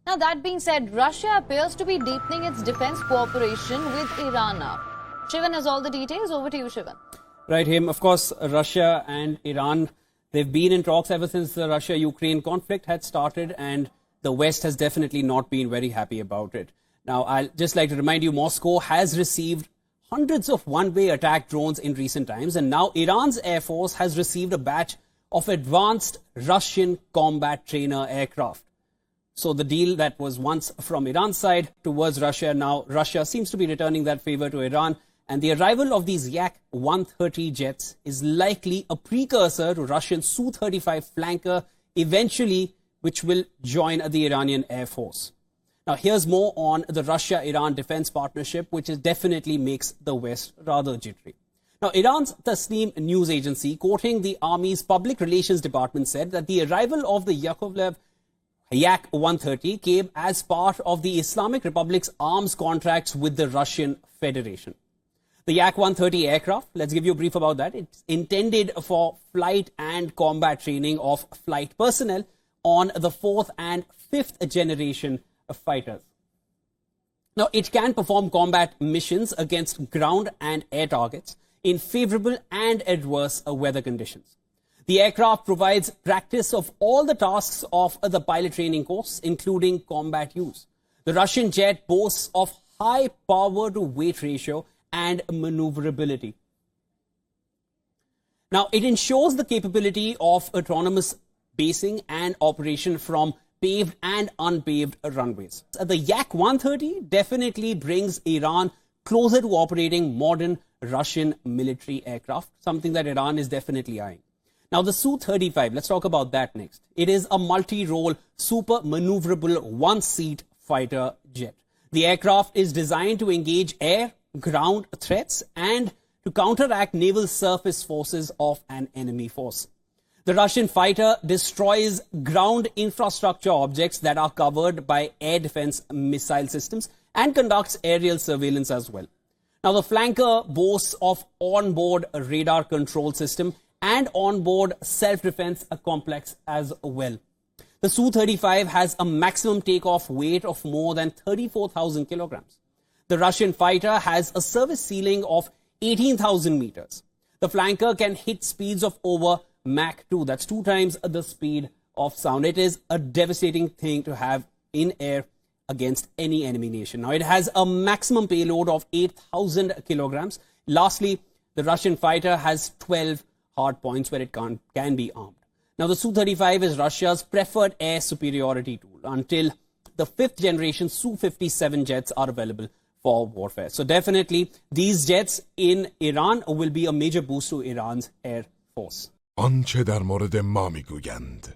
Now, that being said, Russia appears to be deepening its defense cooperation with Iran now. Shivan has all the details. Over to you, Shivan. Right, Him. Of course, Russia and Iran, they've been in talks ever since the Russia-Ukraine conflict had started, and the West has definitely not been very happy about it. Now, I'll just like to remind you, Moscow has received hundreds of one-way attack drones in recent times, and now Iran's Air Force has received a batch of advanced Russian combat trainer aircraft. So the deal that was once from Iran's side towards Russia, now Russia seems to be returning that favor to Iran. And the arrival of these Yak-130 jets is likely a precursor to Russian Su-35 flanker, eventually, which will join the Iranian Air Force. Now, here's more on the Russia-Iran defense partnership, which definitely makes the West rather jittery. Now, Iran's Tasnim news agency, quoting the Army's public relations department, said that the arrival of the Yakovlev Yak-130 came as part of the Islamic Republic's arms contracts with the Russian Federation. The Yak-130 aircraft, let's give you a brief about that. It's intended for flight and combat training of flight personnel on the 4th and 5th generation of fighters. Now, it can perform combat missions against ground and air targets in favorable and adverse weather conditions. The aircraft provides practice of all the tasks of the pilot training course, including combat use. The Russian jet boasts of high power to weight ratio and maneuverability. Now, it ensures the capability of autonomous basing and operation from paved and unpaved runways. The Yak-130 definitely brings Iran closer to operating modern Russian military aircraft, something that Iran is definitely eyeing. Now, the Su-35, let's talk about that next. It is a multi-role, super maneuverable one-seat fighter jet. The aircraft is designed to engage air, ground threats and to counteract naval surface forces of an enemy force. The Russian fighter destroys ground infrastructure objects that are covered by air defense missile systems and conducts aerial surveillance as well. Now, the flanker boasts of onboard radar control system and onboard self-defense complex as well. The Su-35 has a maximum takeoff weight of more than 34,000 kilograms. The Russian fighter has a service ceiling of 18,000 meters. The flanker can hit speeds of over Mach 2. That's 2 times the speed of sound. It is a devastating thing to have in air against any enemy nation. Now, it has a maximum payload of 8,000 kilograms. Lastly, the Russian fighter has 12 hard points where it can be armed. Now, the Su-35 is Russia's preferred air superiority tool until the 5th generation Su-57 jets are available for warfare. So definitely, these jets in Iran will be a major boost to Iran's air force. آنچه در مورد ما میگویند